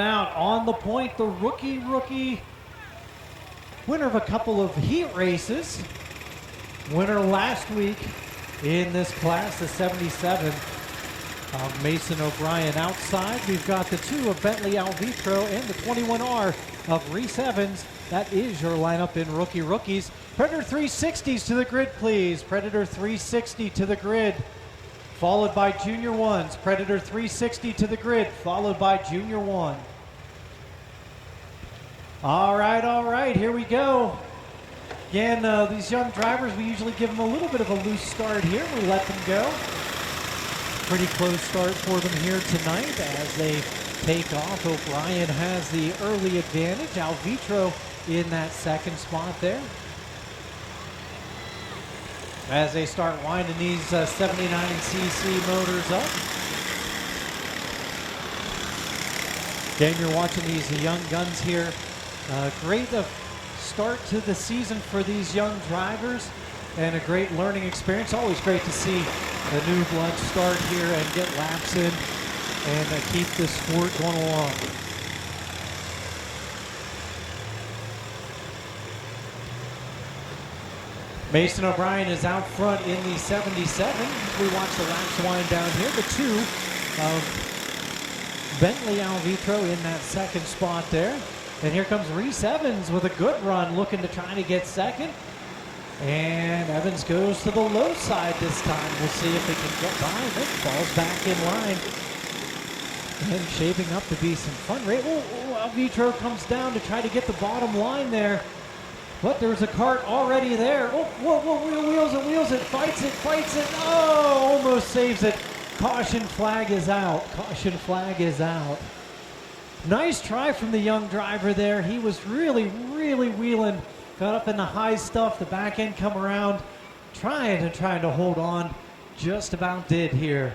Out on the point, the rookie winner of a couple of heat races, winner last week in this class, the 77 of Mason O'Brien. Outside, we've got the 2 of Bentley Alvitro and the 21R of Race-1. That is your lineup in rookies. Predator 360s to the grid, please. Predator 360 to the grid, followed by Junior 1s. Predator 360 to the grid, followed by Junior 1. All right, here we go. Again, these young drivers, we usually give them a little bit of a loose start here. We let them go. Pretty close start for them here tonight as they take off. O'Brien has the early advantage. Alvitro in that second spot there. As they start winding these 79cc motors up. Again, you're watching these young guns here. Great start to the season for these young drivers and a great learning experience. Always great to see a new blood start here and get laps in and keep this sport going along. Mason O'Brien is out front in the 77. We watch the laps wind down here. The 2 of Bentley Alvitro in that second spot there. And here comes Race-1 with a good run, looking to try to get second. And Evans goes to the low side this time. We'll see if they can get by. This falls back in line. And shaping up to be some fun. Alvitro comes down to try to get the bottom line there. But there's a cart already there. Wheels it, fights it. Oh, almost saves it. Caution flag is out. Nice try from the young driver there. He was really wheeling. Got up in the high stuff. The back end come around. Trying to hold on. Just about did here.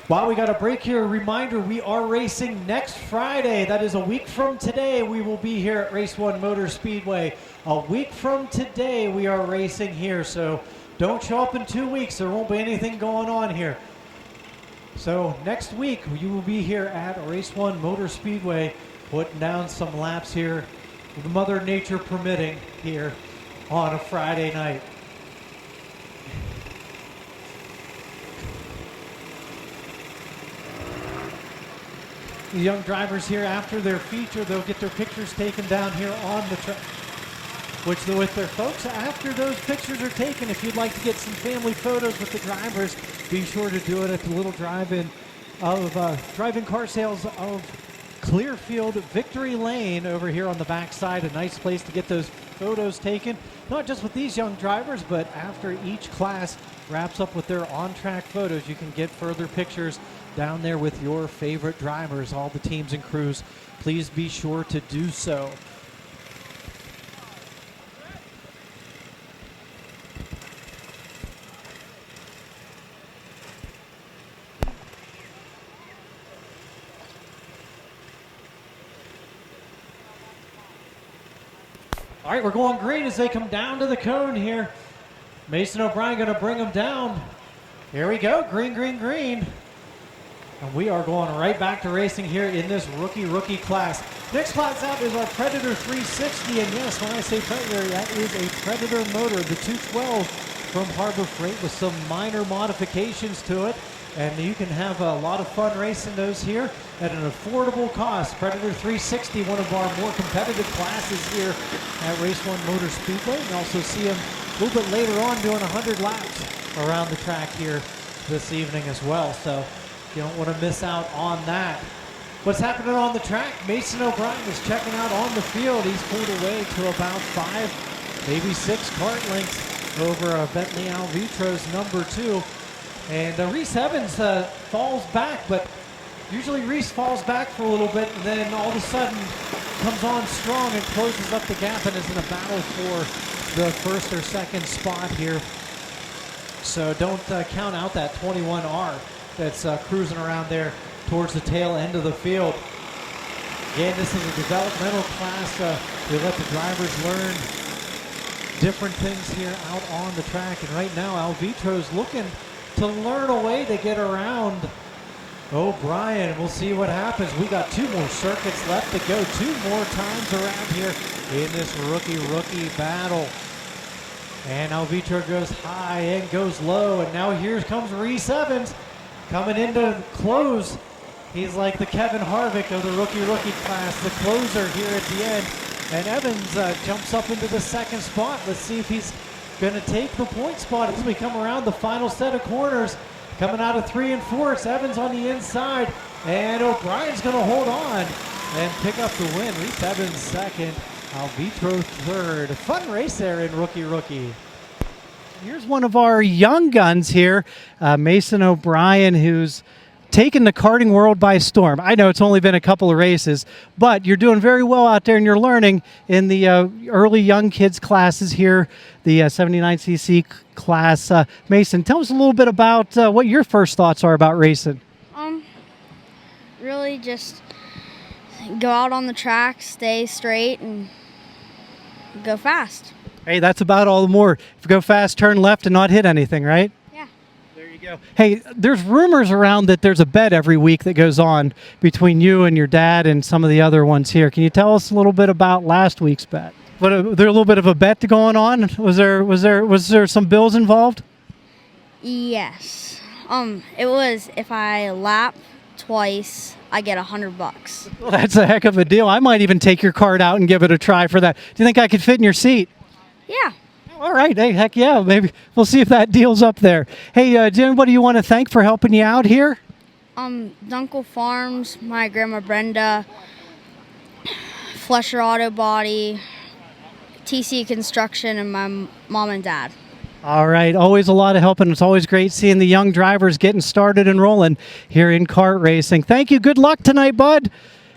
While we got a break here, a reminder, we are racing next Friday. That is a week from today. We will be here at Race-1 Motor Speedway. A week from today, we are racing here. So don't show up in 2 weeks. There won't be anything going on here. So next week, you will be here at Race-1 Motor Speedway, putting down some laps here, with Mother Nature permitting, here on a Friday night. The young drivers here, after their feature, they'll get their pictures taken down here on the track. With their folks, after those pictures are taken, if you'd like to get some family photos with the drivers, be sure to do it at the little drive-in car sales of Clearfield Victory Lane over here on the backside. A nice place to get those photos taken, not just with these young drivers, but after each class wraps up with their on-track photos, you can get further pictures down there with your favorite drivers, all the teams and crews. Please be sure to do so. All right, we're going green as they come down to the cone here. Mason O'Brien going to bring them down. Here we go, green. And we are going right back to racing here in this rookie class. Next class out is our Predator 360. And yes, when I say Predator, that is a Predator motor, the 212 from Harbor Freight with some minor modifications to it. And you can have a lot of fun racing those here at an affordable cost. Predator 360, one of our more competitive classes here at Race-1 Motor Speedway. And also see him a little bit later on doing 100 laps around the track here this evening as well. So you don't want to miss out on that. What's happening on the track? Mason O'Brien is checking out on the field. He's pulled away to about 5, maybe 6 cart lengths over Bentley Alvitro's number 2. And Race-1 falls back, but usually Reese falls back for a little bit and then all of a sudden comes on strong and closes up the gap and is in a battle for the first or second spot here. So don't count out that 21R that's cruising around there towards the tail end of the field. Again, this is a developmental class. We let the drivers learn different things here out on the track. And right now, Alvitro's looking to learn a way to get around O'Brien. We'll see what happens. We got 2 more circuits left to go. 2 more times around here in this rookie battle. And Alvitro goes high and goes low. And now here comes Reese Evans coming in to close. He's like the Kevin Harvick of the rookie class, the closer here at the end. And Evans jumps up into the 2nd spot. Let's see if he's going to take the point spot as we come around the final set of corners. Coming out of 3 and 4, it's Evans on the inside. And O'Brien's going to hold on and pick up the win. Reese Evans 2nd, Alvitro 3rd. Fun race there in rookie. Here's one of our young guns here, Mason O'Brien, who's taken the karting world by storm. I know it's only been a couple of races, but you're doing very well out there and you're learning in the early young kids classes here, the 79cc class. Mason, tell us a little bit about what your first thoughts are about racing. Really just go out on the track, stay straight, and go fast. Hey, that's about all the more. If you go fast, turn left and not hit anything, right? Yeah. There you go. Hey, there's rumors around that there's a bet every week that goes on between you and your dad and some of the other ones here. Can you tell us a little bit about last week's bet? Was there a little bit of a bet going on? Was there some bills involved? Yes. It was if I lap twice, I get $100. Well, that's a heck of a deal. I might even take your card out and give it a try for that. Do you think I could fit in your seat? Yeah. All right. Hey, heck yeah. Maybe we'll see if that deal's up there. Hey, is there anybody you want to thank for helping you out here? Dunkel Farms, my grandma Brenda, Flesher Auto Body, TC Construction, and my mom and dad. All right. Always a lot of help, and it's always great seeing the young drivers getting started and rolling here in kart racing. Thank you. Good luck tonight, bud.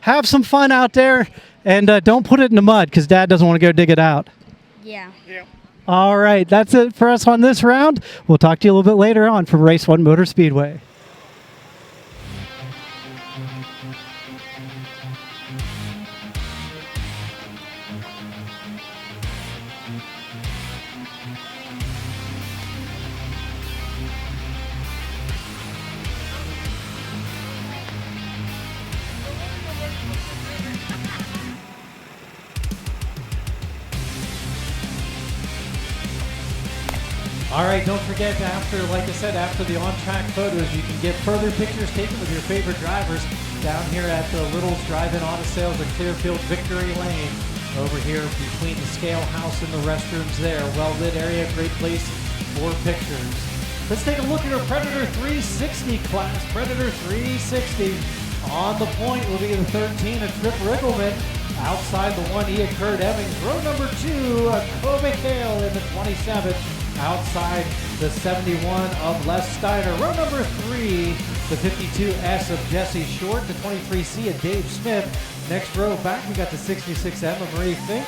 Have some fun out there, and don't put it in the mud because Dad doesn't want to go dig it out. Yeah. All right. That's it for us on this round. We'll talk to you a little bit later on from Race-1 Motor Speedway. All right, don't forget, like I said, after the on-track photos, you can get further pictures taken with your favorite drivers down here at the Little's Drive-In Auto Sales at Clearfield Victory Lane. Over here between the scale house and the restrooms there. Well-lit area, great place for pictures. Let's take a look at our Predator 360 class. Predator 360 on the point will be the 13 of Trip Riggleman. Outside the 1, Ia Kurt Evans. Row number 2, Kobe Hale in the 27. Outside the 71 of Les Steiner. Row number 3, the 52S of Jesse Short. The 23C of Dave Smith. Next row back, we got the 66M of Marie Fink.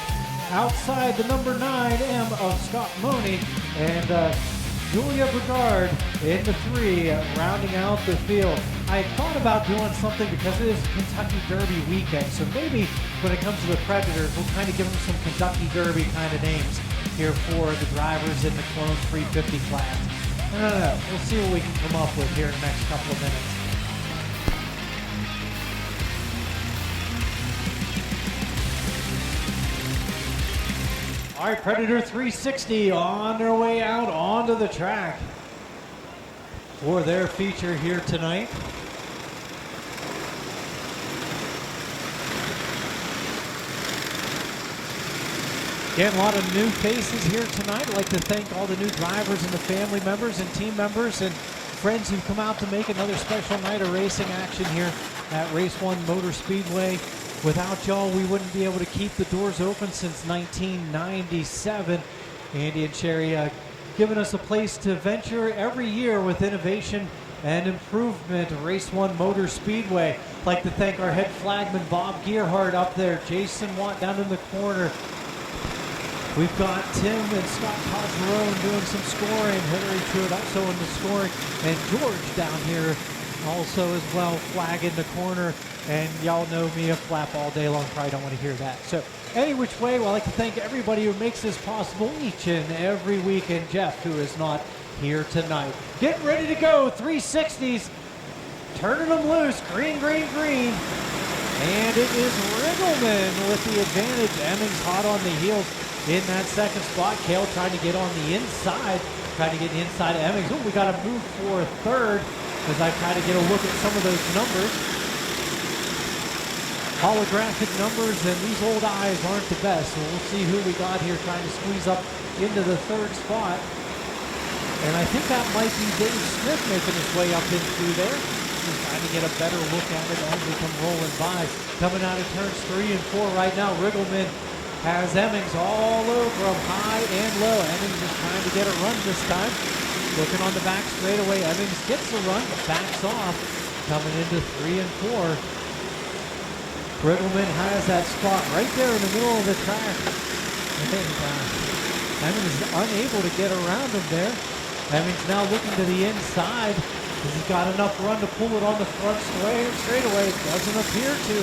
Outside the number 9M of Scott Money. And Julia Brigard in the 3, rounding out the field. I thought about doing something because it is Kentucky Derby weekend, so maybe when it comes to the Predators, we'll kind of give them some Kentucky Derby kind of names here for the drivers in the Clone 350 class. I don't know. We'll see what we can come up with here in the next couple of minutes. All right, Predator 360 on their way out onto the track for their feature here tonight. Again, a lot of new faces here tonight. I'd like to thank all the new drivers and the family members and team members and friends who've come out to make another special night of racing action here at Race-1 Motor Speedway. Without y'all, we wouldn't be able to keep the doors open since 1997. Andy and Sherry giving us a place to venture every year with innovation and improvement. Race-1 Motor Speedway. I'd like to thank our head flagman, Bob Gearhart, up there. Jason Watt down in the corner. We've got Tim and Scott Cosmerone doing some scoring. Hillary Truitt also in the scoring. And George down here also as well, flag in the corner. And y'all know me, a flap all day long. Probably don't want to hear that. So any which way, well, I'd like to thank everybody who makes this possible each and every week. And Jeff, who is not here tonight. Getting ready to go, 360s. turning them loose. Green, green, green. And it is Riggleman with the advantage. Emmings hot on the heels in that second spot. Kale trying to get on the inside. Trying to get inside of Emmings. Oh, we got to move for third as I try to get a look at some of those numbers. Holographic numbers, and these old eyes aren't the best. So we'll see who we got here trying to squeeze up into the third spot. And I think that might be Dave Smith making his way up in through there. He's trying to get a better look at it as we come rolling by. Coming out of turns 3 and 4 right now, Riggleman has Emmings all over him, high and low. Emmings is trying to get a run this time. Looking on the back straightaway, Emmings gets the run, backs off. Coming into 3 and 4. Riggleman has that spot right there in the middle of the track. And Emmings is unable to get around him there. Emmings now looking to the inside. He's got enough run to pull it on the front straightaway. Doesn't appear to.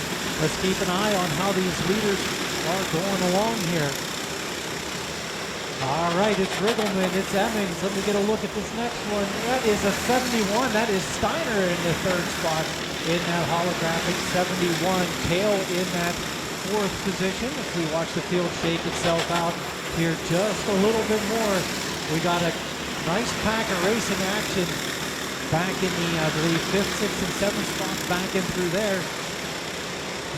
Let's keep an eye on how these leaders are going along here. All right, it's Riggleman, it's Emmings. Let me get a look at this next one. That is a 71. That is Steiner in the third spot in that holographic 71. Kale in that fourth position. If we watch the field shake itself out here just a little bit more, we got a nice pack of racing action back in the, I believe, 5th, 6th, and 7th spots back in through there.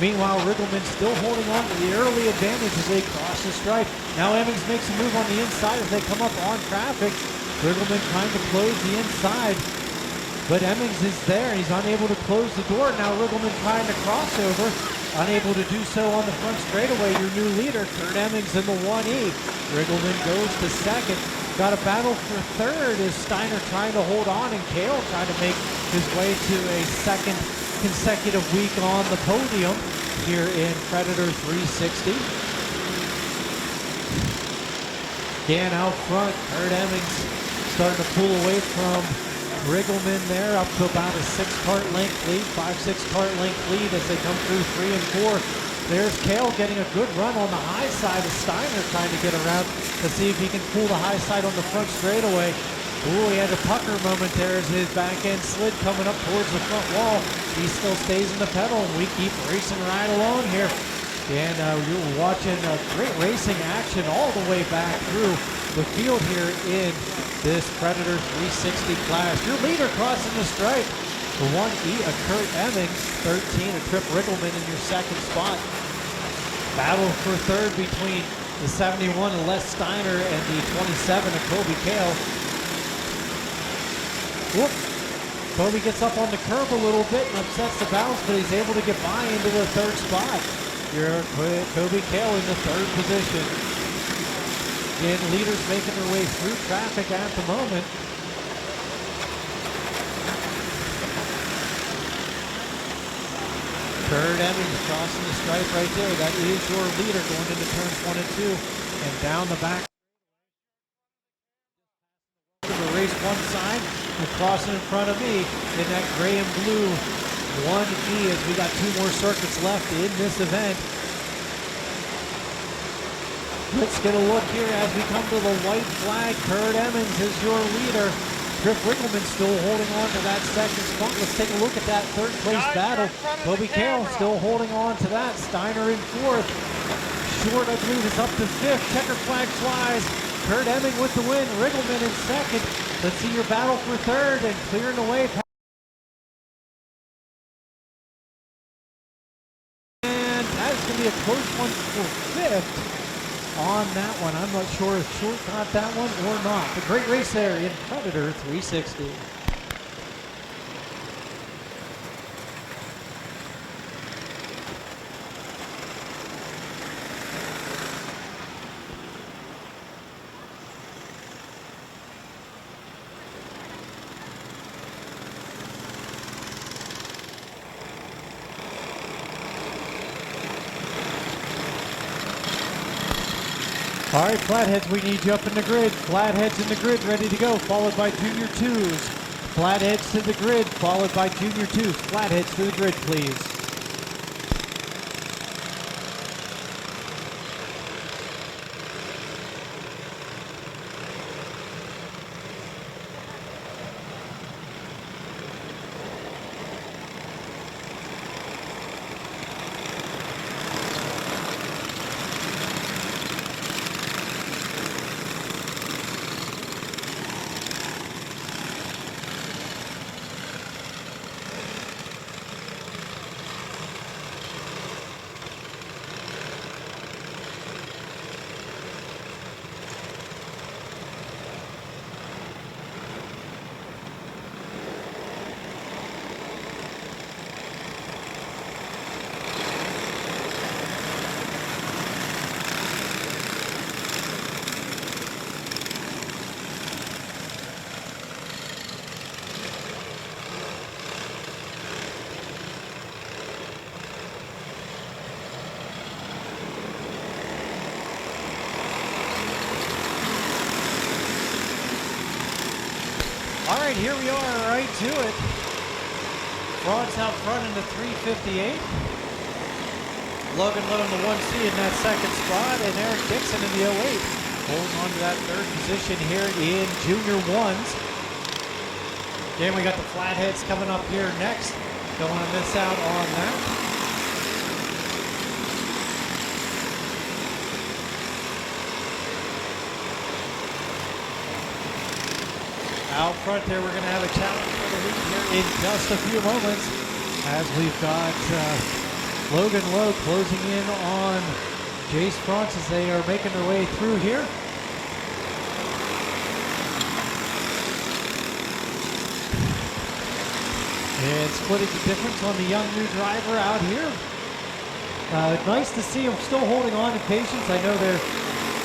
Meanwhile, Riggleman still holding on to the early advantage as they cross the stripe. Now Emmings makes a move on the inside as they come up on traffic. Riggleman trying to close the inside, but Emmings is there. He's unable to close the door. Now Riggleman trying to cross over, unable to do so on the front straightaway. Your new leader, Kurt Emmings in the 1E. Riggleman goes to second. Got a battle for third as Steiner trying to hold on and Kale trying to make his way to a second consecutive week on the podium here in Predator 360. Again, out front, Kurt Emmings starting to pull away from Riggleman there, up to about a 6-cart length lead, 5-6 cart length lead as they come through 3 and 4. There's Kale getting a good run on the high side of Steiner, trying to get around to see if he can pull the high side on the front straightaway. Ooh, he had a pucker moment there as his back end slid coming up towards the front wall. He still stays in the pedal, and we keep racing right along here. And you're watching great racing action all the way back through the field here in this Predator 360 class. Your leader crossing the stripe. The 1E, a Kurt Emmings, 13, a Trip Riggleman in your second spot. Battle for third between the 71 of Les Steiner and the 27 of Kobe Kale. Whoop. Kobe gets up on the curb a little bit and upsets the balance, but he's able to get by into the third spot. Your Kobe Kale in the third position. Again, leaders making their way through traffic at the moment. Kurt Emmings crossing the stripe right there. That is your leader going into turns 1 and 2. And down the back. The Race-1 sign. And crossing in front of me in that gray and blue 1E as we got 2 more circuits left in this event. Let's get a look here as we come to the white flag. Kurt Emmings is your leader. Trip Riggleman still holding on to that second spot. Let's take a look at that third place battle. Kobe Kale still holding on to that. Steiner in fourth. Short, I believe, is up to fifth. Checker flag flies. Kurt Emmings with the win. Riggleman in second. Let's see your battle for third and clearing the way. And that is going to be a close one for fifth. On that one, I'm not sure if Short got that one or not. A great race there in Predator 360. All right, Flatheads, we need you up in the grid. Flatheads in the grid, ready to go, followed by Junior 2s. Flatheads to the grid, followed by Junior 2s. Flatheads to the grid, please. right, here we are, right to it. Franz out front in the 358. Logan Lowe in the 1C in that second spot, and Eric Dixon in the 08. Holding on to that third position here in junior ones. Again, we got the flatheads coming up here next. Don't want to miss out on that. Out front there, we're going to have a challenge for the lead here in just a few moments as we've got Logan Lowe closing in on Jace Franz as they are making their way through here. And splitting the difference on the young new driver out here. Nice to see him still holding on to patience. I know they're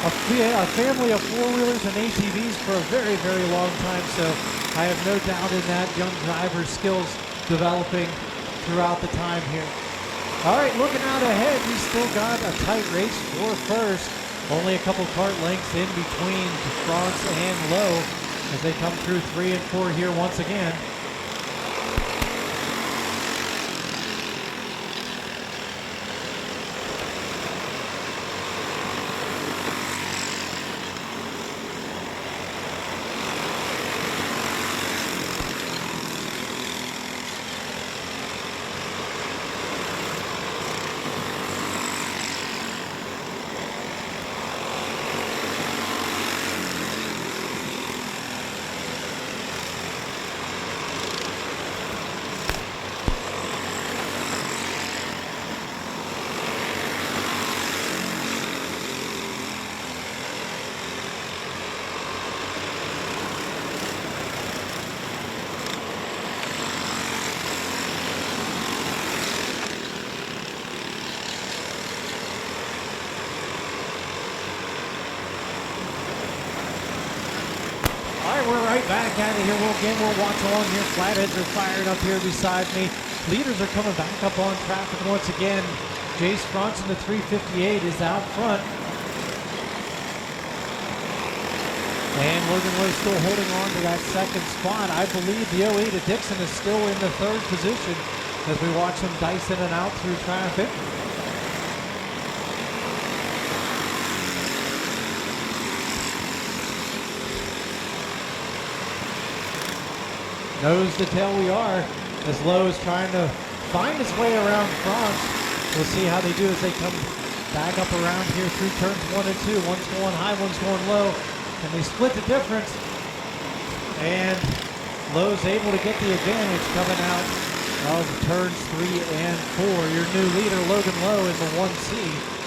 a family of four-wheelers and ATVs for a very, very long time, so I have no doubt in that young driver's skills developing throughout the time here. All right, looking out ahead, we still got a tight race for first. Only a couple kart lengths in between Franz and Lowe as they come through 3 and 4 here once again. We're right back at it here. We'll watch along here. Flatheads are fired up here beside me. Leaders are coming back up on traffic once again. Jace Franz in the 358 is out front. And Logan Lowe still holding on to that second spot. I believe the 08 of Dixon is still in the third position as we watch him dice in and out through traffic. Nose to tail we are as Lowe is trying to find his way around Franz. We'll see how they do as they come back up around here through turns 1 and 2. One's going high, one's going low. And they split the difference. And Lowe's able to get the advantage coming out of turns 3 and 4. Your new leader, Logan Lowe, in the 1C.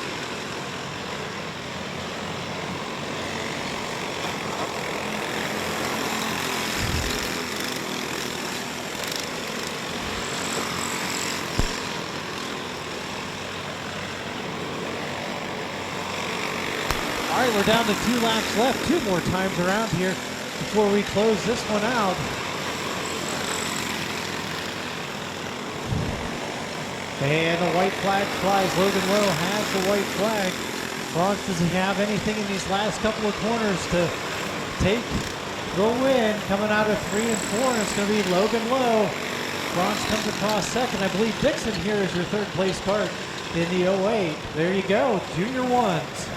All right, we're down to 2 laps left. 2 more times around here before we close this one out. And the white flag flies. Logan Lowe has the white flag. Franz doesn't have anything in these last couple of corners to take the win. Coming out of 3 and 4, and it's going to be Logan Lowe. Franz comes across second. I believe Dixon here is your third place kart in the 08. There you go, junior ones.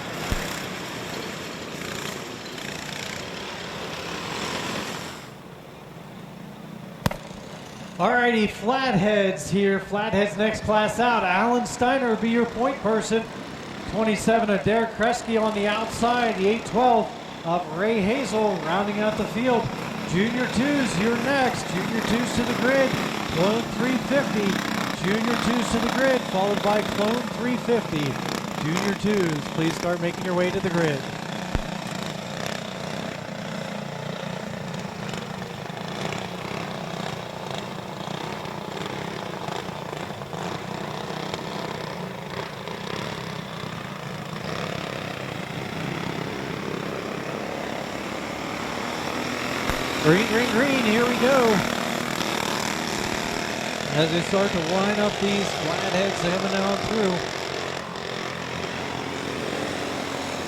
Alrighty, Flatheads here. Flatheads next class out. Alan Steiner will be your point person. 27 of Derek Kresge on the outside. The 812 of Ray Hazel rounding out the field. Junior 2s, you're next. Junior 2s to the grid. Clone 350. Junior 2s to the grid, followed by Clone 350. Junior 2s, please start making your way to the grid. Green, green, green, here we go. As they start to line up these flatheads coming on through.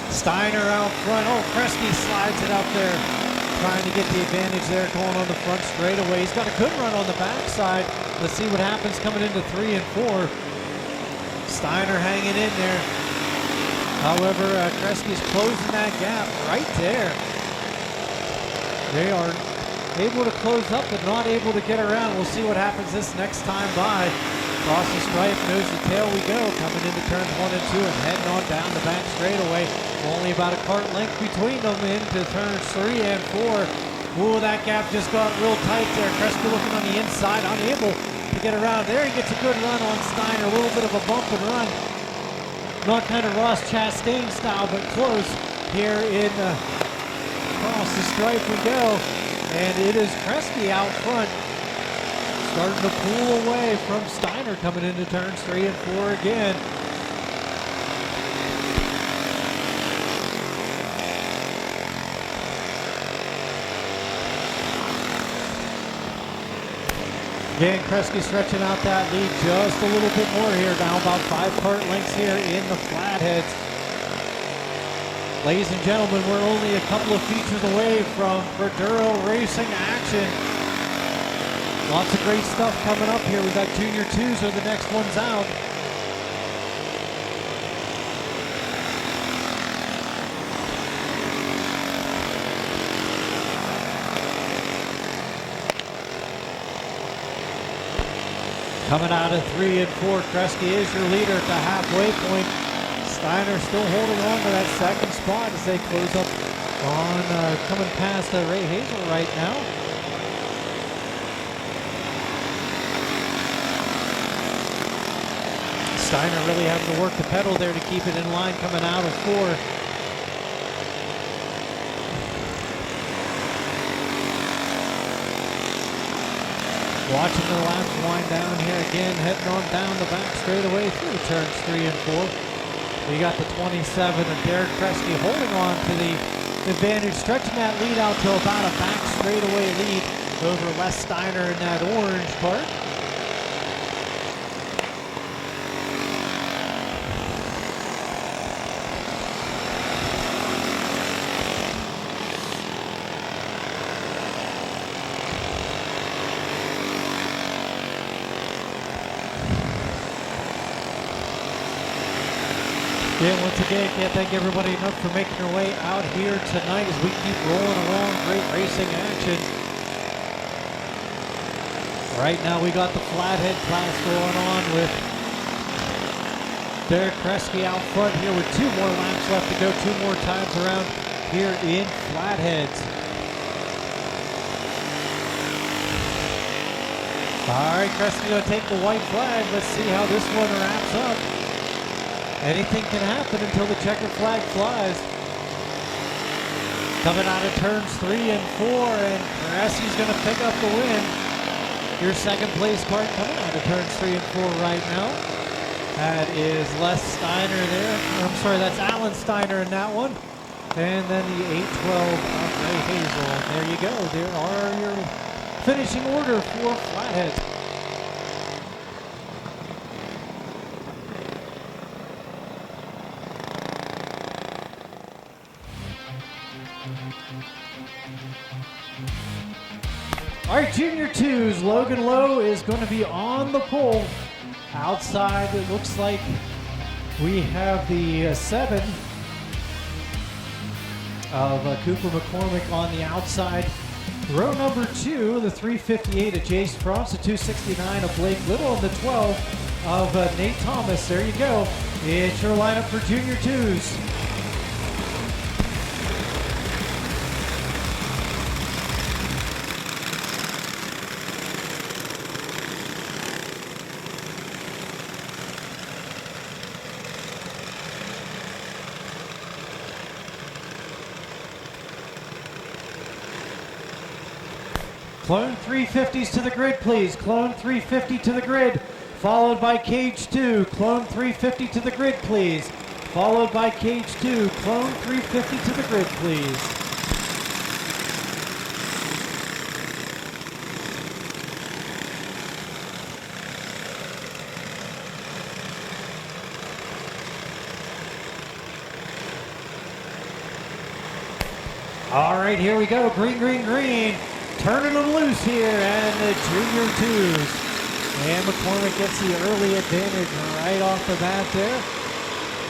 Steiner out front. Oh, Kresge slides it up there. trying to get the advantage there going on the front straightaway. He's got a good run on the backside. Let's see what happens coming into 3 and 4. Steiner hanging in there. However, Kresge's closing that gap right there. They are able to close up but not able to get around. We'll see what happens this next time by. Across the stripe, nose to tail we go. Coming into turns 1 and 2 and heading on down the back straightaway. Only about a cart length between them into turns 3 and 4. Ooh, that gap just got real tight there. Kresge looking on the inside, unable to get around. There he gets a good run on Steiner. A little bit of a bump and run. Not kind of Ross Chastain style, but close here in across the stripe we go. And it is Kresge out front. Starting to pull away from Steiner coming into turns 3 and 4 again. Again, Kresge stretching out that lead just a little bit more here. Now about 5 cart lengths here in the flatheads. Ladies and gentlemen, we're only a couple of features away from Braduro Racing action. Lots of great stuff coming up here. We've got Junior 2s are the next ones out. Coming out of 3 and 4, Kresge is your leader at the halfway point. Steiner still holding on to that second spot as they close up on coming past Ray Hazel right now. Steiner really having to work the pedal there to keep it in line coming out of 4. Watching the laps wind down here again, heading on down the back straightaway through turns 3 and 4. We got the 27 of Derek Kresge holding on to the advantage, stretching that lead out to about a back straightaway lead over Les Steiner in that orange part. Yeah, once again, can't thank everybody enough for making their way out here tonight as we keep rolling along. Great racing action. Right now we got the flathead class going on with Derek Kresge out front here with 2 more laps left to go, 2 more times around here in flatheads. All right, Kresge gonna take the white flag. Let's see how this one wraps up. Anything can happen until the checkered flag flies. Coming out of turns 3 and 4, and Kresge's going to pick up the win. Your second place card coming out of turns 3 and 4 right now. That is Les Steiner there. I'm sorry, that's Alan Steiner in that one. And then the 812 of Ray Hazel. And there you go. There are your finishing order for flatheads. All right, Junior 2s, Logan Lowe is going to be on the pole. Outside, it looks like we have the 7 of Cooper McCormick on the outside. Row number 2, the 358 of Jace Frost, the 269 of Blake Little, and the 12 of Nate Thomas. There you go. It's your lineup for Junior 2s. Clone 350s to the grid, please. Clone 350 to the grid, followed by Cage 2. Clone 350 to the grid, please. Followed by Cage 2. Clone 350 to the grid, please. All right, here we go. Green, green, green. Turning them loose here, and the junior twos. And McCormick gets the early advantage right off the bat there,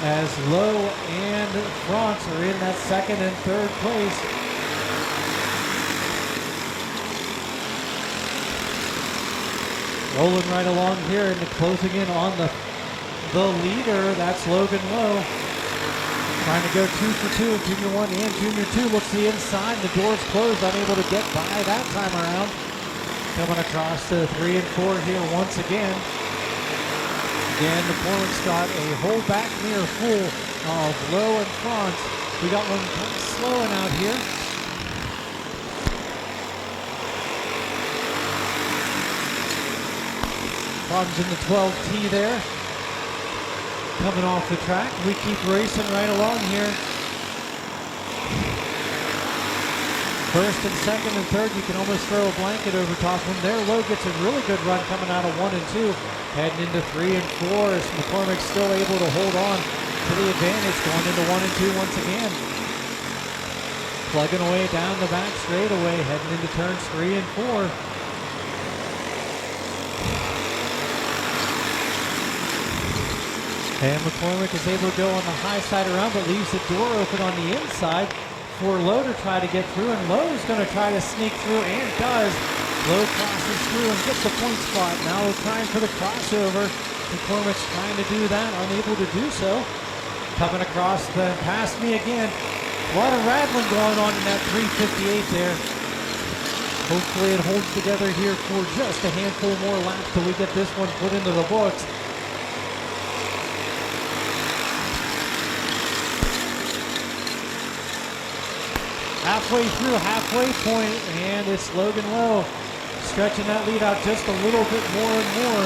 as Lowe and Franz are in that second and third place. Rolling right along here and closing in on the leader. That's Logan Lowe. Trying to go 2 for 2 in Junior 1 and Junior 2. Looks to the inside. The door's closed. Unable to get by that time around. Coming across to 3 and 4 here once again. Again, McCormick's got a whole back mirror full of Lowe and Franz. We got one kind of slowing out here. Franz in the 12T there. Coming off the track. We keep racing right along here. First and second and third, you can almost throw a blanket over top of them there. Lowe gets a really good run coming out of 1 and 2. Heading into 3 and 4 as McCormick's still able to hold on to the advantage going into 1 and 2 once again. Plugging away down the back straightaway, heading into turns 3 and 4. And McCormick is able to go on the high side around, but leaves the door open on the inside for Lowe to try to get through. And Lowe's going to try to sneak through, and does. Lowe crosses through and gets the point spot. Now we're trying for the crossover. McCormick's trying to do that, unable to do so. Coming across the past me again. A lot of rattling going on in that 358 there. Hopefully it holds together here for just a handful more laps till we get this one put into the books. Halfway through, halfway point, and it's Logan Lowe stretching that lead out just a little bit more and more.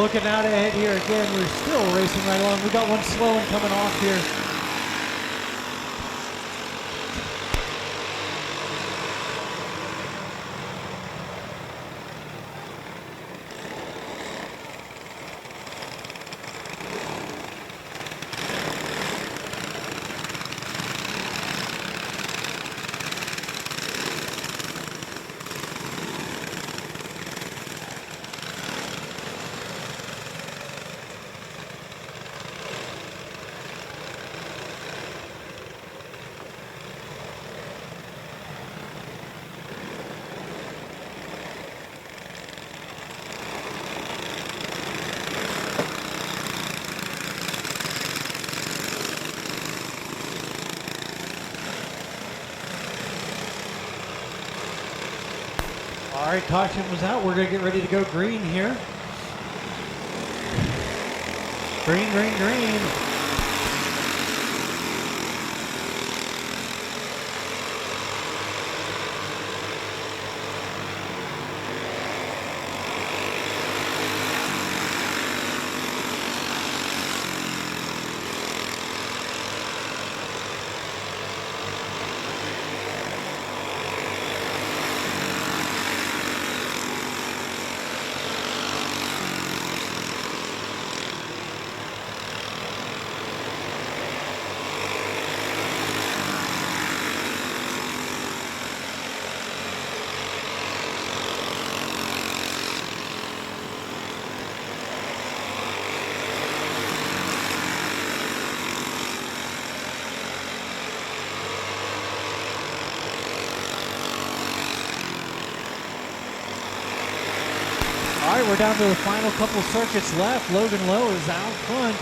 Looking out ahead here again, we're still racing right along. We got one slow one coming off here. All right, caution was out. We're going to get ready to go green here. Green, green, green. All right, we're down to the final couple circuits left. Logan Lowe is out front.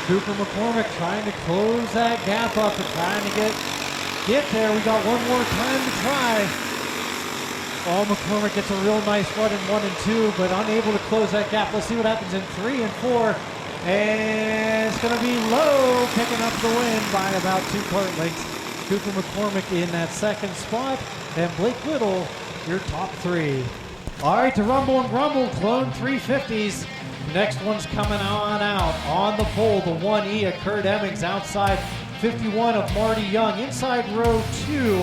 Cooper McCormick trying to close that gap up and trying to get there. We got one more time to try. Oh, McCormick gets a real nice run in 1 and 2, but unable to close that gap. Let's see what happens in 3 and 4. And it's going to be Lowe picking up the win by about 2 kart lengths. Cooper McCormick in that second spot, and Blake Little, your top 3. All right, to Rumble and Grumble, Clone 350s. Next one's coming on out. On the pole, the 1E of Kurt Emmings outside. 51 of Marty Young. Inside row 2,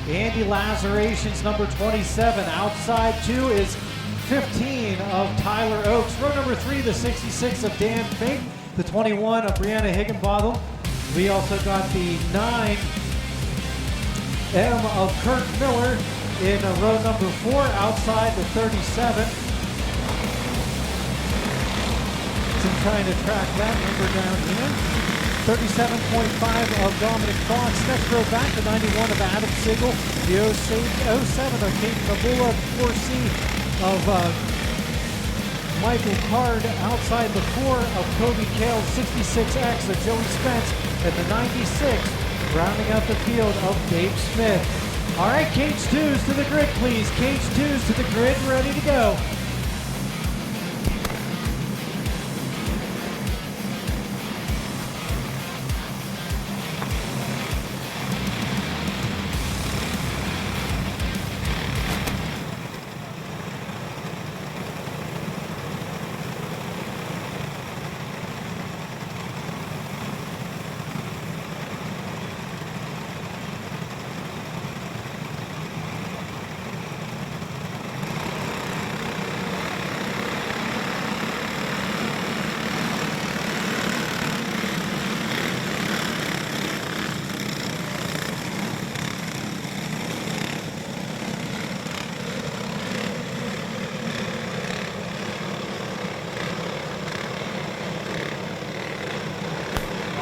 Andy Lazaration's number 27. Outside 2 is 15 of Tyler Oakes. Row number 3, the 66 of Dan Fink. The 21 of Brianna Higginbotham. We also got the 9 M of Kurt Miller in row number 4. Outside the 37. So I'm trying to track that number down here. 37.5 of Dominic Fox. Next row back, the 91 of Adam Sigel. The 07 of Kate Fabula. 4C of Michael Card. Outside the 4 of Kobe Kale. 66X of Joey Spence. And the 96 rounding out the field of Dave Smith. All right, cage 2s to the grid, please. Cage 2s to the grid, ready to go.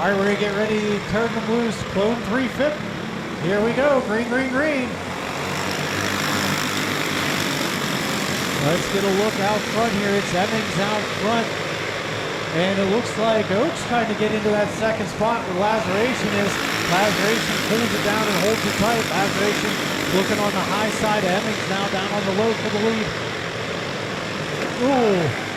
All right, we're gonna get ready to turn them loose. Clone 350. Here we go, green, green, green. Let's get a look out front here. It's Emmings out front. And it looks like Oakes trying to get into that second spot where Lazaration is. Lazaration pulls it down and holds it tight. Lazaration looking on the high side. Emmings now down on the low for the lead. Ooh.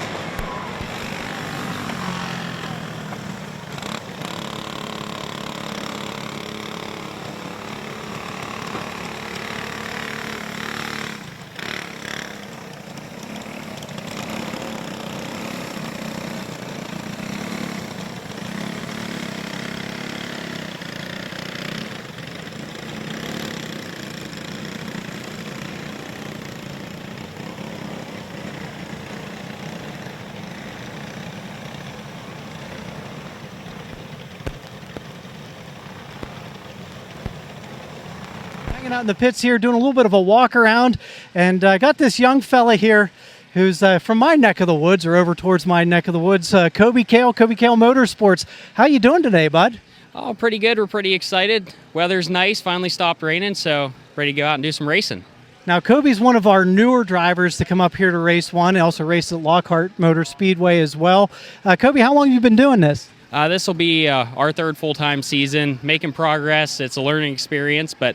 Out in the pits here, doing a little bit of a walk around, and I got this young fella here who's from my neck of the woods, or over towards my neck of the woods. Kobe Kale Motorsports. How you doing today, bud? Oh, pretty good. We're pretty excited. Weather's nice. Finally stopped raining, so ready to go out and do some racing. Now, Kobe's one of our newer drivers to come up here to Race-1. He also raced at Lockhart Motor Speedway as well. Kobe, how long have you been doing this? This will be our third full-time season, making progress. It's a learning experience, but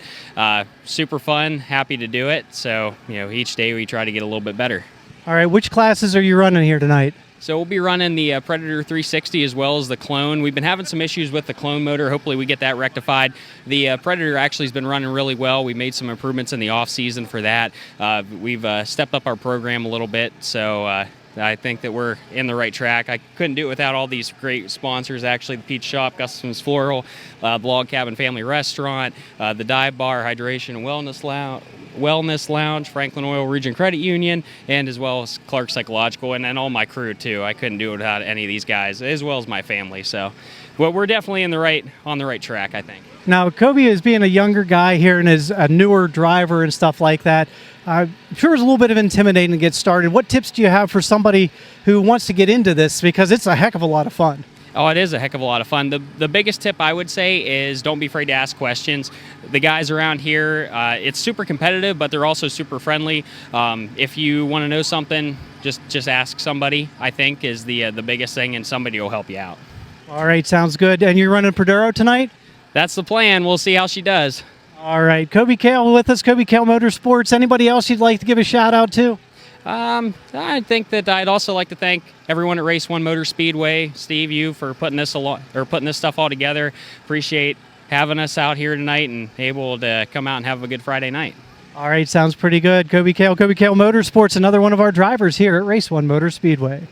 super fun, happy to do it. So, each day we try to get a little bit better. All right, which classes are you running here tonight? So we'll be running the Predator 360 as well as the Clone. We've been having some issues with the Clone motor. Hopefully we get that rectified. The Predator actually has been running really well. We made some improvements in the off-season for that. We've stepped up our program a little bit, so I think that we're in the right track. I couldn't do it without all these great sponsors, actually. The Peach Shop, Gustafson's Floral, the Log Cabin Family Restaurant, the Dive Bar, Hydration and Wellness Lounge, Franklin Oil Region Credit Union, and as well as Clark Psychological, and then all my crew, too. I couldn't do it without any of these guys, as well as my family. So well, we're definitely on the right track, I think. Now, Kobe is being a younger guy here and is a newer driver and stuff like that. I'm sure it's a little bit of intimidating to get started. What tips do you have for somebody who wants to get into this? Because it's a heck of a lot of fun. Oh, it is a heck of a lot of fun. The biggest tip I would say is don't be afraid to ask questions. The guys around here, it's super competitive, but they're also super friendly. If you want to know something, just ask somebody, I think, is the biggest thing, and somebody will help you out. All right, sounds good. And you're running Perduro tonight? That's the plan. We'll see how she does. All right. Kobe Kale with us, Kobe Kale Motorsports. Anybody else you'd like to give a shout out to? I think that I'd also like to thank everyone at Race-1 Motor Speedway, Steve, you for putting this stuff all together. Appreciate having us out here tonight and able to come out and have a good Friday night. All right, sounds pretty good. Kobe Kale Motorsports, another one of our drivers here at Race-1 Motor Speedway.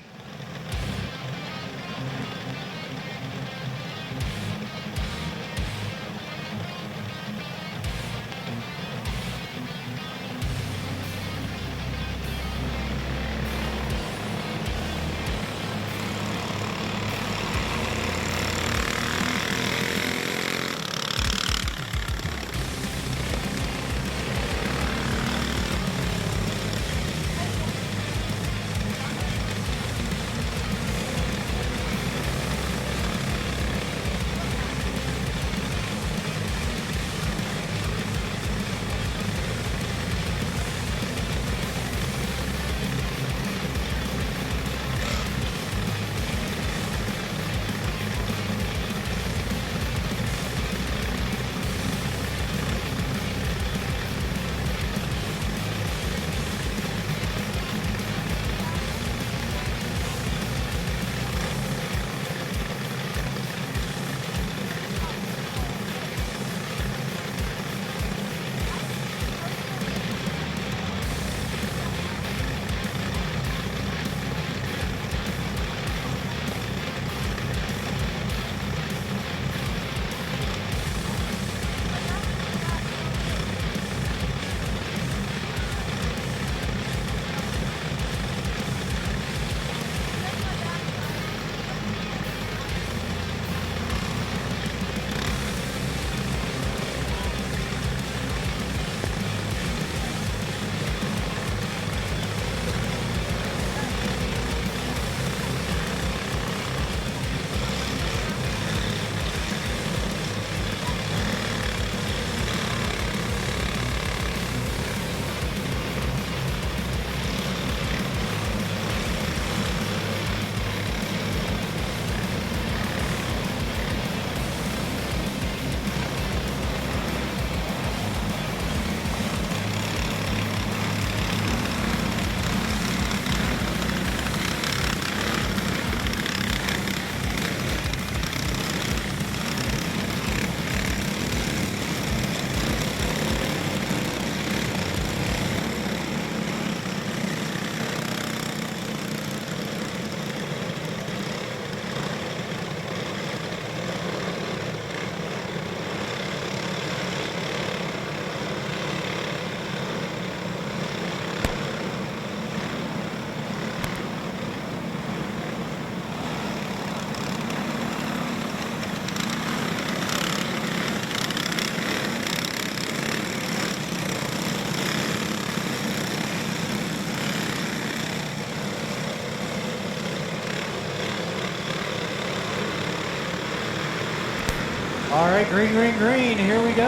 All right, green, green, green. Here we go.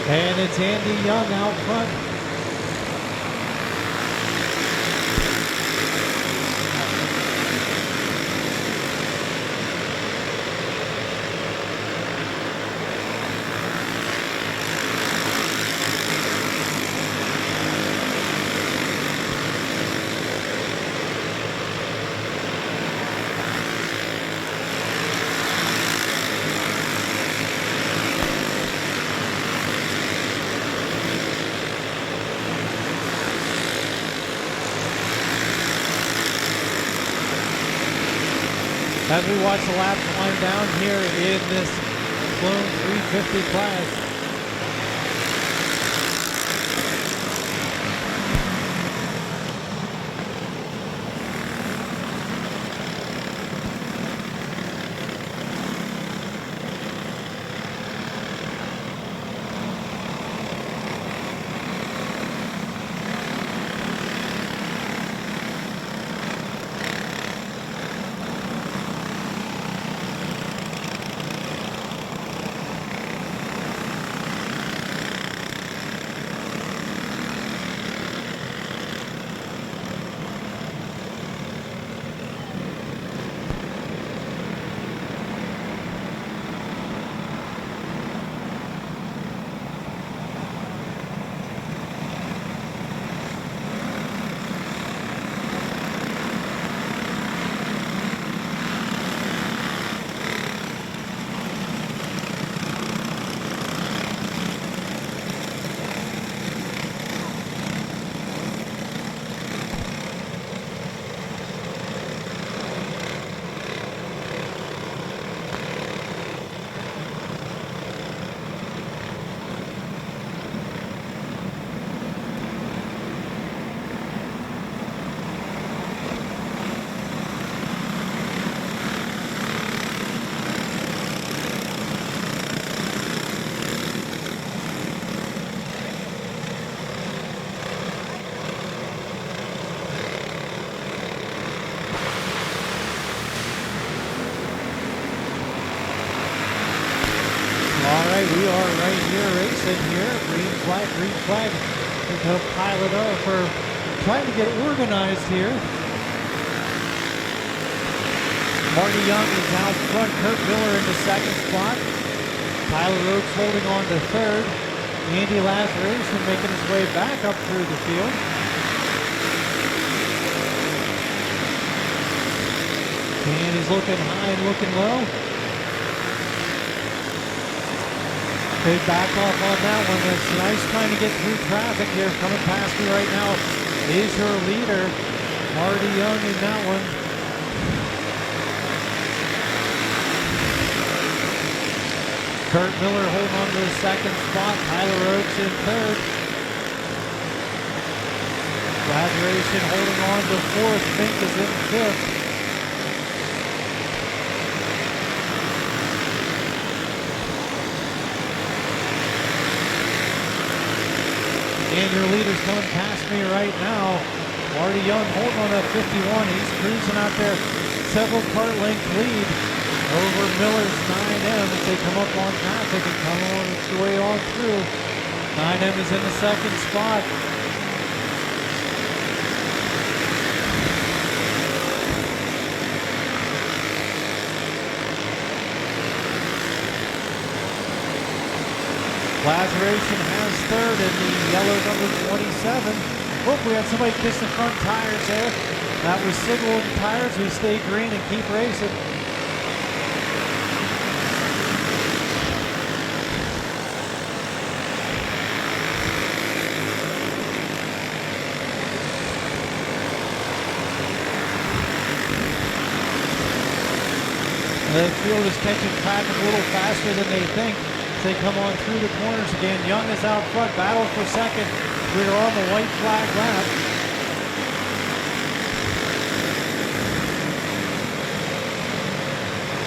And it's Andy Young out front. As we watch the laps wind down here in this Clone 350 class. All right, we are right here racing here. Green flag, green flag. We can pile it up for trying to get organized here. Marty Young is out front. Kurt Miller in the second spot. Tyler Rhodes holding on to third. Andy Lazarus making his way back up through the field. And he's looking high and looking low. They back off on that one. It's nice trying to get through traffic here. Coming past me right now is your leader, Marty Young, in that one. Kurt Miller holding on to the second spot. Tyler Rhodes in third. Graduation holding on to fourth. Fink is in fifth. And your leader's coming past me right now. Marty Young holding on at 51. He's cruising out there. Several kart length lead over Miller's 9M as they come up on traffic and come on its way on through. 9M is in the second spot. Lazaration has third in the yellow number 27. Oh, we had somebody kiss the front tires there. That was signaling tires. We stay green and keep racing. The field is catching traffic a little faster than they think. They come on through the corners again. Young is out front, battle for second. We're on the white flag lap.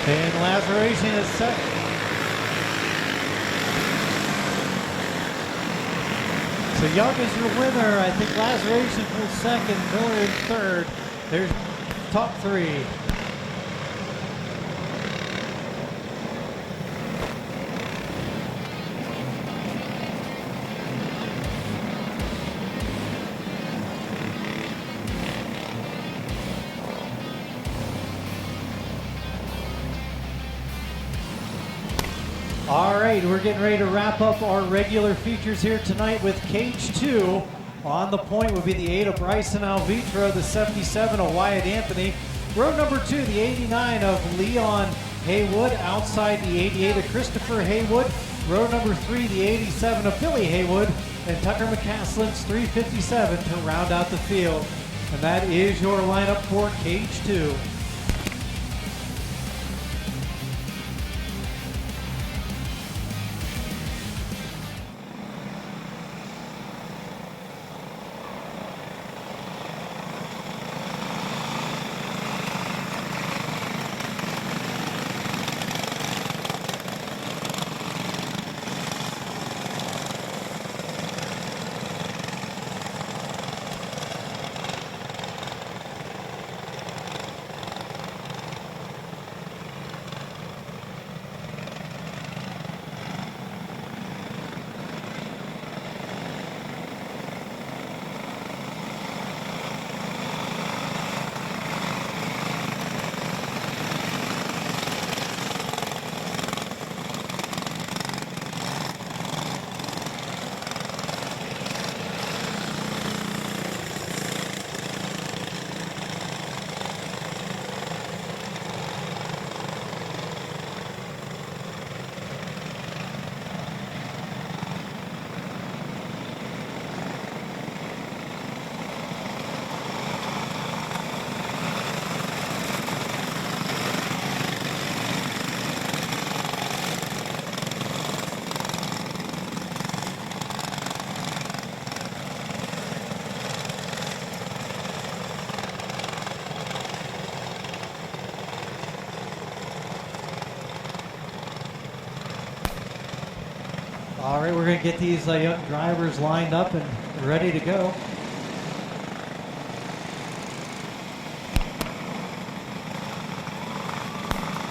And Lazaration is second. So Young is your winner. I think Lazaration for second, Miller in third. There's top three. All right, we're getting ready to wrap up our regular features here tonight with cage 2. On the point would be the 8 of Bryson Alvitro, the 77 of Wyatt Anthony. Row number 2, the 89 of Leon Haywood. Outside, the 88 of Christopher Haywood. Row number 3, the 87 of Billy Haywood. And Tucker McCaslin's 357 to round out the field. And that is your lineup for cage 2. All right, we're going to get these young drivers lined up and ready to go.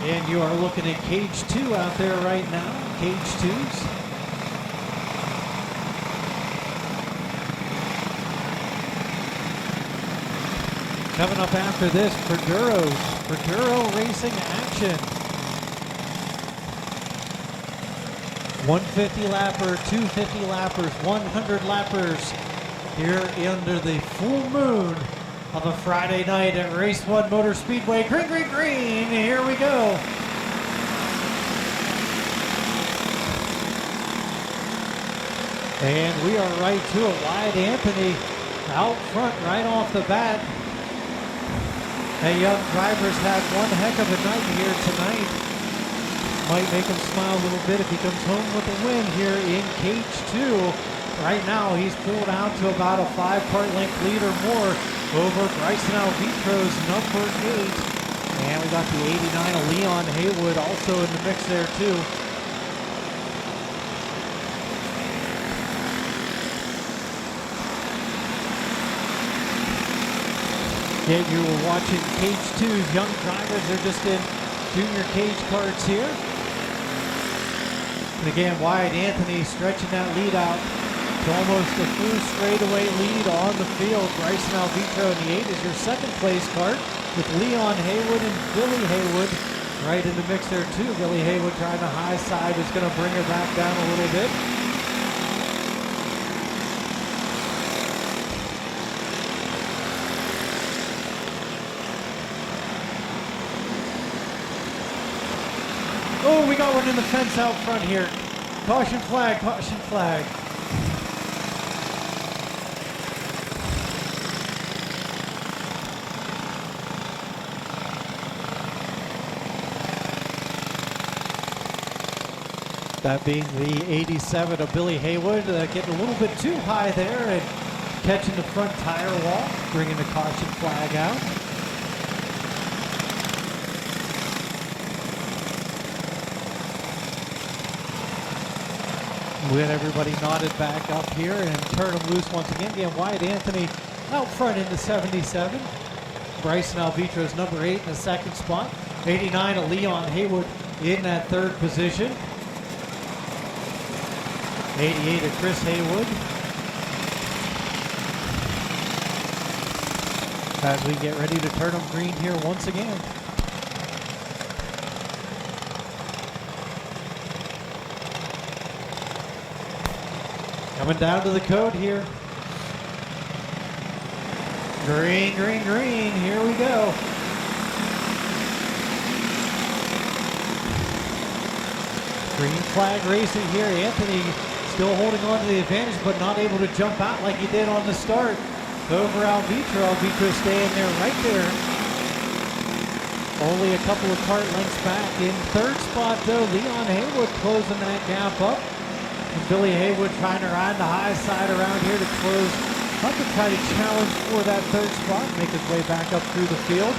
And you are looking at cage 2 out there right now, cage 2s. Coming up after this, Perduro Racing Action. 150 lapper, 250 lappers, 100 lappers here under the full moon of a Friday night at Race-1 Motor Speedway. Green, green, green, here we go. And we are right to it. Wyatt Anthony out front right off the bat. Hey, young drivers had one heck of a night here tonight. Might make him smile a little bit if he comes home with a win here in cage 2. Right now, he's pulled out to about a 5-car length lead or more over Bryson Alvitro's number 8. And we got the 89 of Leon Haywood also in the mix there too. Yeah, you were watching cage 2's young drivers. They're just in junior cage carts here. And again, Wyatt Anthony stretching that lead out to almost a full straightaway lead on the field. Bryson Alvitro in the 8 is your second place cart with Leon Haywood and Billy Haywood right in the mix there too. Billy Haywood trying the high side is going to bring her back down a little bit. Oh, we got one in the fence out front here. Caution flag, caution flag. That being the 87 of Billy Haywood, getting a little bit too high there and catching the front tire wall, bringing the caution flag out. We had everybody knotted back up here and turn them loose once again. Again, Wyatt Anthony out front in the 77. Bryson Alvitro's number 8 in the second spot. 89 of Leon Haywood in that third position. 88 of Chris Haywood. As we get ready to turn them green here once again. Coming down to the code here. Green, green, green. Here we go. Green flag racing here. Anthony still holding on to the advantage, but not able to jump out like he did on the start. Over Alvitro. Alvitro staying there right there. Only a couple of kart lengths back. In third spot, though, Leon Haywood closing that gap up. And Billy Haywood trying to ride the high side around here to close up to try to challenge for that third spot, make his way back up through the field.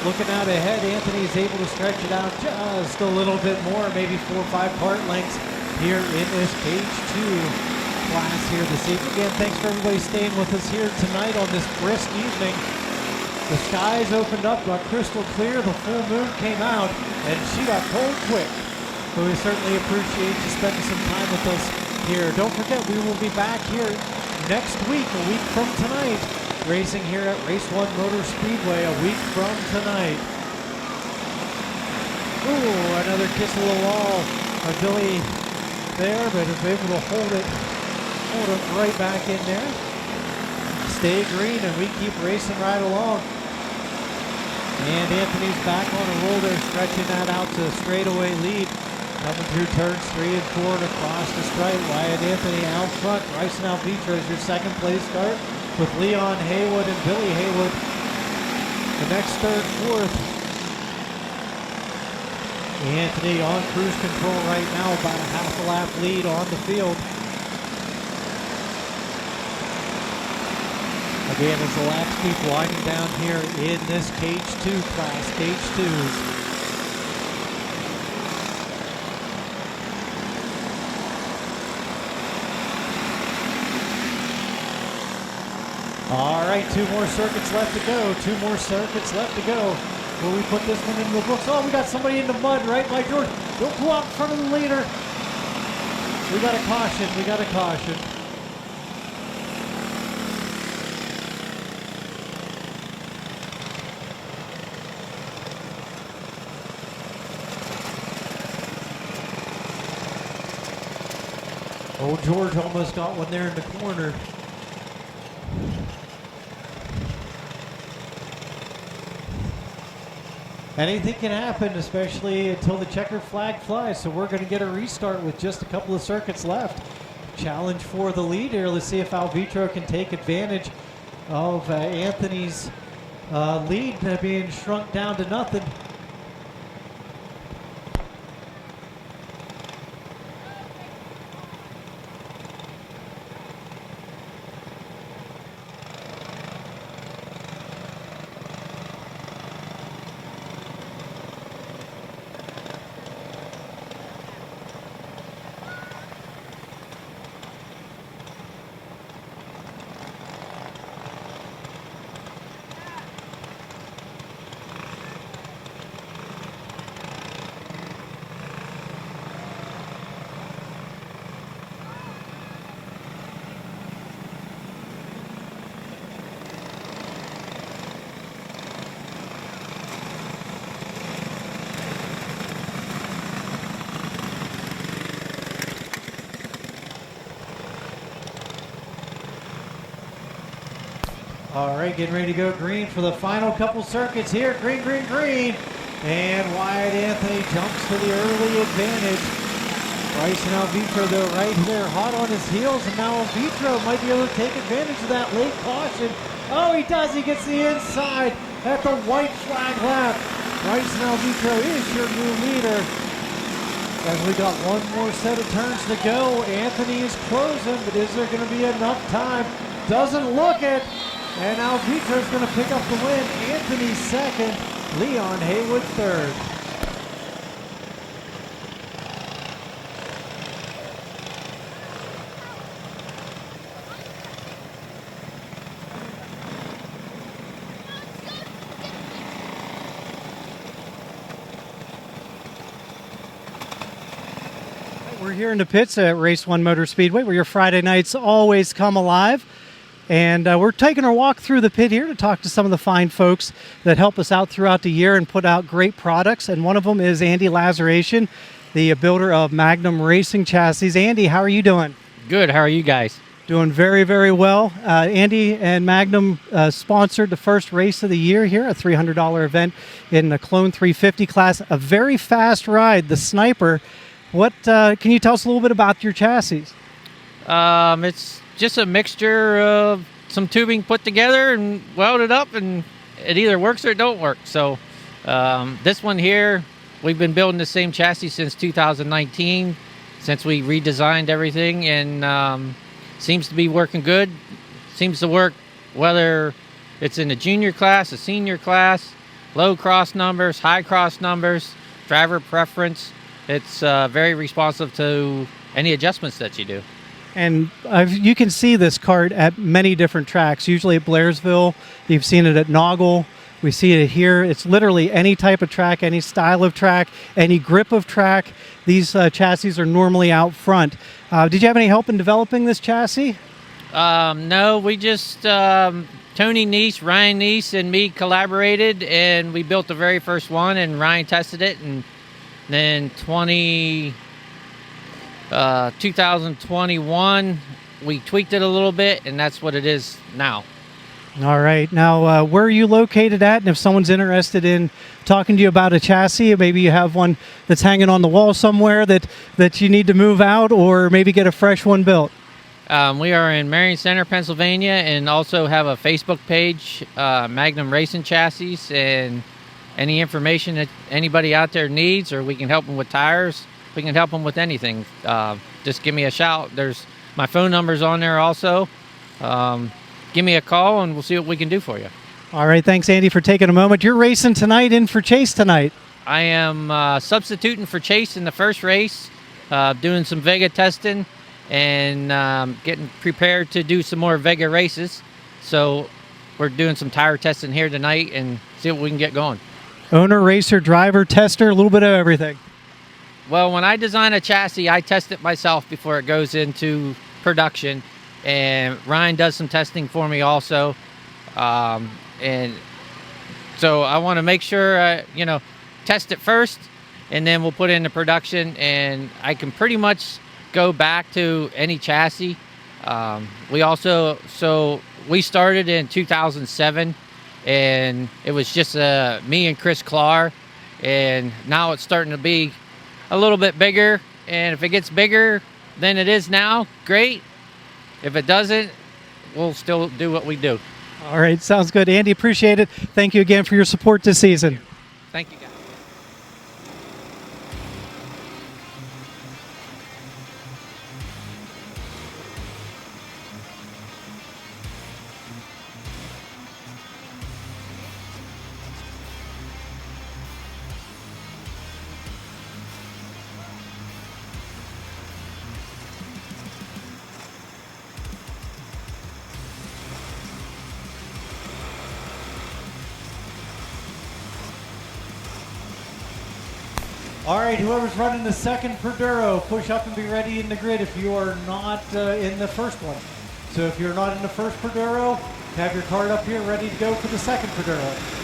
Looking out ahead, Anthony's able to stretch it out just a little bit more, maybe 4 or 5 kart lengths here in this Cage 2 class here this evening. Again, thanks for everybody staying with us here tonight on this brisk evening. The skies opened up, got crystal clear, the full moon came out, and she got cold quick. So we certainly appreciate you spending some time with us here. Don't forget, we will be back here next week, a week from tonight, racing here at Race-1 Motor Speedway a week from tonight. Ooh, another kiss of the wall. Billy there, but is able to hold it right back in there. Stay green, and we keep racing right along. And Anthony's back on a roll there, stretching that out to a straightaway lead. Coming through turns 3 and 4 and across the stripe. Wyatt Anthony out front. Bryson Alvitro is your second place start with Leon Haywood and Billy Haywood. The next third, fourth. Anthony on cruise control right now, about a half a lap lead on the field. Again, as the laps keep winding down here in this Cage 2 class, Cage 2s. All right, 2 more circuits left to go. 2 more circuits left to go. Will we put this one into the books? Oh, we got somebody in the mud, right, Mike George? Don't pull out in front of the leader. We got a caution. We got a caution. Old George almost got one there in the corner. Anything can happen, especially until the checkered flag flies. So we're going to get a restart with just a couple of circuits left. Challenge for the lead here. Let's see if Alvitro can take advantage of Anthony's lead being shrunk down to nothing. All right, getting ready to go green for the final couple circuits here. Green, green, green. And Wyatt Anthony jumps to the early advantage. Bryson Alvitro, though, right there, hot on his heels. And now Alvitro might be able to take advantage of that late caution. Oh, he does. He gets the inside at the white flag lap. Bryson Alvitro is your new leader. As we got one more set of turns to go. Anthony is closing, but is there going to be enough time? Doesn't look it. And Alvitro's going to pick up the win. Anthony second, Leon Haywood third. We're here in the pits at Race-1 Motor Speedway, where your Friday nights always come alive. And we're taking our walk through the pit here to talk to some of the fine folks that help us out throughout the year and put out great products. And one of them is Andy Lazaration, the builder of Magnum Racing Chassis. Andy, how are you doing? Good. How are you guys? Doing very, very well. Andy and Magnum sponsored the first race of the year here, a $300 event in the Clone 350 class, a very fast ride, the Sniper. What can you tell us a little bit about your chassis? It's just a mixture of some tubing put together and welded up, and it either works or it don't work. So this one here, we've been building the same chassis since 2019, since we redesigned everything, and seems to be working good. Seems to work whether it's in the junior class, a senior class, low cross numbers, high cross numbers, driver preference. It's very responsive to any adjustments that you do. And you can see this kart at many different tracks, usually at Blairsville. You've seen it at Noggle. We see it here. It's literally any type of track, any style of track, any grip of track. These chassis are normally out front. Did you have any help in developing this chassis? No, we just, Tony Neese, Ryan Neese, and me collaborated, and we built the very first one, and Ryan tested it, and then 2021, we tweaked it a little bit, and that's what it is now. All right. Now, where are you located at? And if someone's interested in talking to you about a chassis, maybe you have one that's hanging on the wall somewhere that you need to move out, or maybe get a fresh one built. We are in Marion Center, Pennsylvania, and also have a Facebook page, Magnum Racing Chassis, and any information that anybody out there needs, or we can help them with tires. We can help them with anything. Just give me a shout. There's my phone number's on there also. Give me a call and we'll see what we can do for you. All right. Thanks, Andy, for taking a moment. You're racing tonight, in for Chase tonight. I am substituting for Chase in the first race, doing some Vega testing, and getting prepared to do some more Vega races. So we're doing some tire testing here tonight and see what we can get going. Owner, racer, driver, tester, a little bit of everything. Well, when I design a chassis, I test it myself before it goes into production, and Ryan does some testing for me also. And so I want to make sure, test it first, and then we'll put it into production, and I can pretty much go back to any chassis. We started in 2007, and it was just me and Chris Clark, and now it's starting to be a little bit bigger, and if it gets bigger than it is now, great. If it doesn't, we'll still do what we do. All right, sounds good. Andy, appreciate it. Thank you again for your support this season. Thank you, guys. All right, whoever's running the second Perduro, push up and be ready in the grid if you are not in the first one. So if you're not in the first Perduro, have your card up here ready to go for the second Perduro.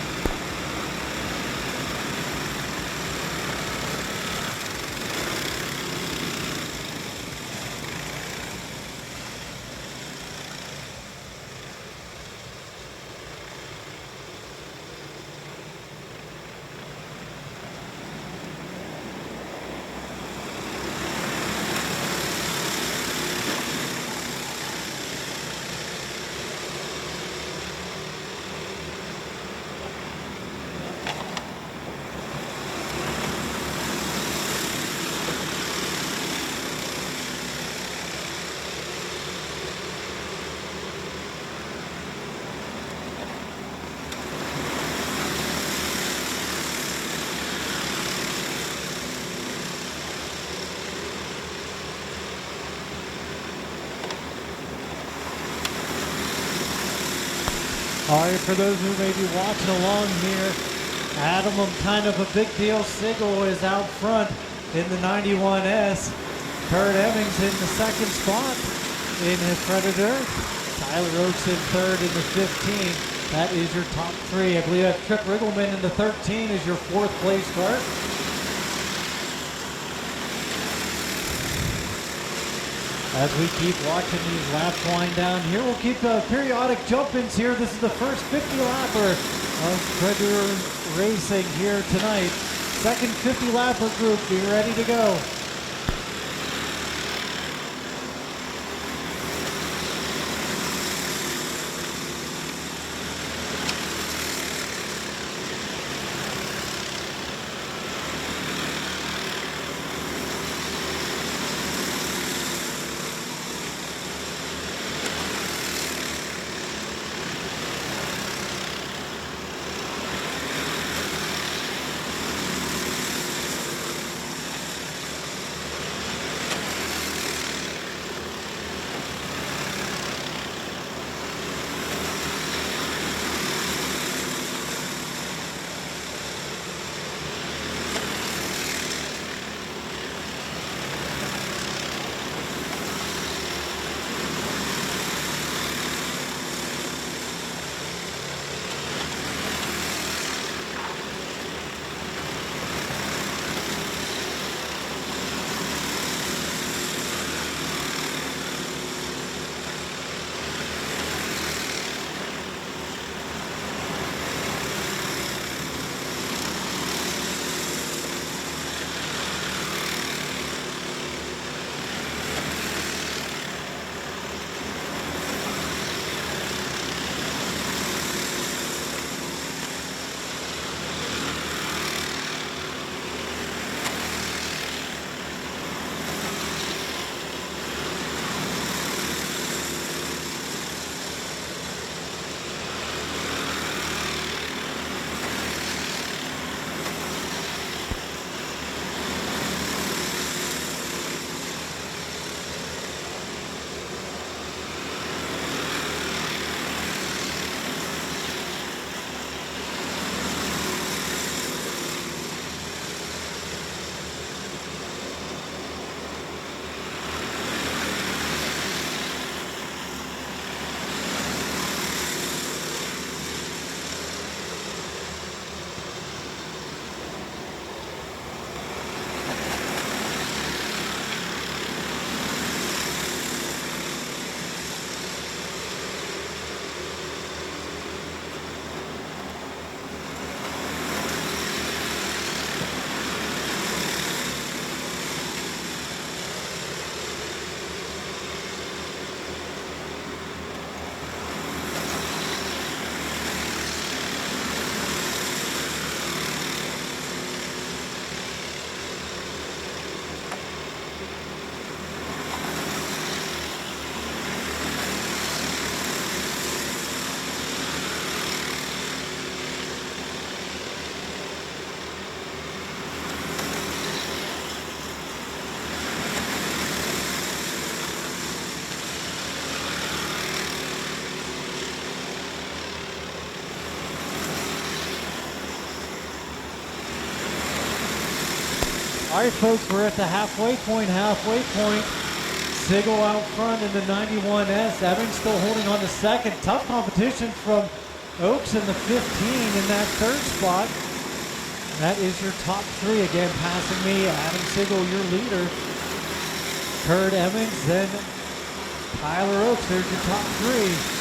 All right, for those who may be watching along here, Adam, kind of a big deal. Sigel is out front in the 91S. Kurt Emmings in the second spot in the Predator. Tyler Oakes in third in the 15. That is your top three. I believe that Trip Riggleman in the 13 is your fourth place start. As we keep watching these laps wind down here, we'll keep periodic jump-ins here. This is the first 50-lapper of Predator Racing here tonight. Second 50-lapper group, be ready to go. All right, folks, we're at the halfway point. Sigel out front in the 91S. Evans still holding on to second. Tough competition from Oakes in the 15 in that third spot. That is your top three. Again, passing me, Adam Sigel, your leader. Kurt Emmings, then Tyler Oakes. There's your top three.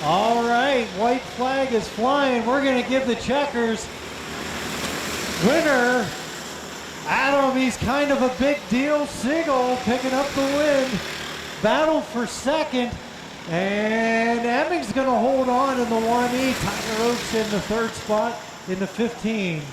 All right, white flag is flying. We're going to give the checkers winner. Adam, he's kind of a big deal. Sigel picking up the win. Battle for second. And Emming's going to hold on in the 1E. Tiger Oaks in the third spot in the 15.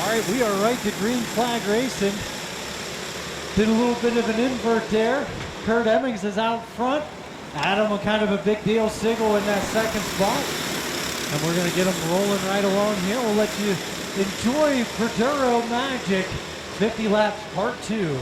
All right, we are right to green flag racing. Did a little bit of an invert there. Kurt Emmings is out front. Adam, a kind of a big deal. Sigel in that second spot. And we're going to get them rolling right along here. We'll let you enjoy Perduro Magic 50 laps part 2.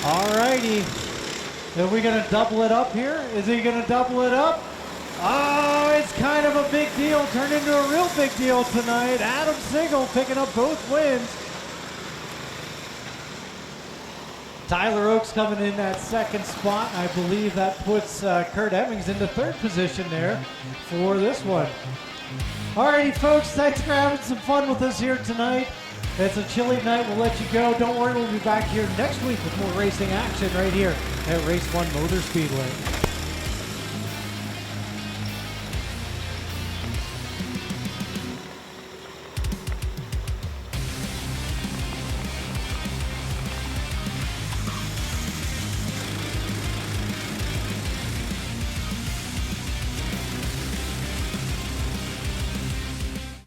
All righty. Are we going to double it up here? Is he going to double it up? Oh, it's kind of a big deal. Turned into a real big deal tonight. Adam Sigel picking up both wins. Tyler Oakes coming in that second spot. I believe that puts Kurt Emmings into third position there for this one. Alrighty, folks, thanks for having some fun with us here tonight. It's a chilly night. We'll let you go. Don't worry, we'll be back here next week with more racing action right here at Race-1 Motor Speedway.